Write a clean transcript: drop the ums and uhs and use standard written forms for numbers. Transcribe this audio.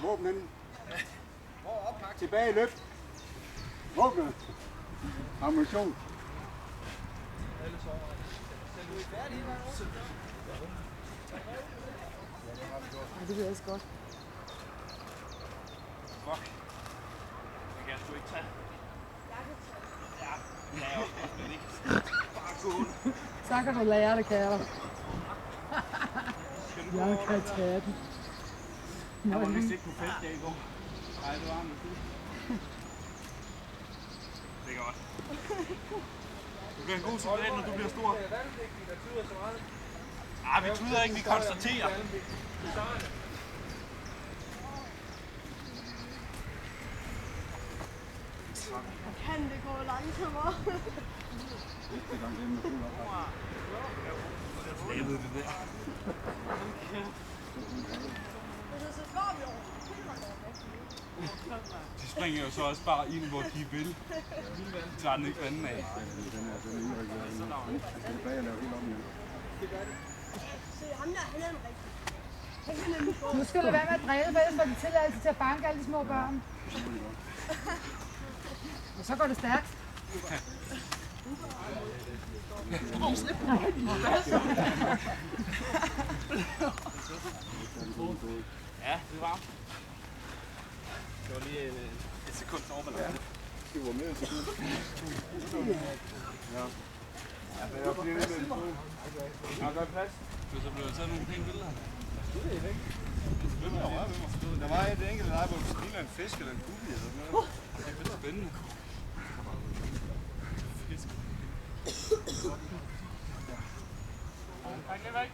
våben henne. Tilbage i løft. Våbne. Ammunition. Ja, det ved jeg også godt. Fuck. Det kan jeg sgu ikke tage. Ja, ja, men ikke. Bare gå. Så kan du lære det, katter. Jeg kan tage den. Jeg var vist ikke på feltdag i går. Nej, det var han måske. Det er godt. Du bliver en god soldat, når du bliver stor. Nej, vi tuder ikke, vi konstaterer. Kan det gå langsommere? Jeg ved det der. Så slår vi over. De springer jo så også bare ind, hvor de vil. De tager den ikke vandet af. Se, ham der, han er en rigtig. Han kan nemlig gå. Nu skal du være med at dræne, for ellers får de tilladelse til at banke alle de små børn. Og så går det stærkt. Ja, det var. Det var lige et sekund over med det. Det var mere en sekund. Ja. Ja, det er flere med en sko. Har du plads? Så blev der taget nogle pæne billeder. Der var et enkelt der, hvor det ligner en fisk eller en guppy eller sådan noget. Det er vildt spændende. Fisk. Væk, væk.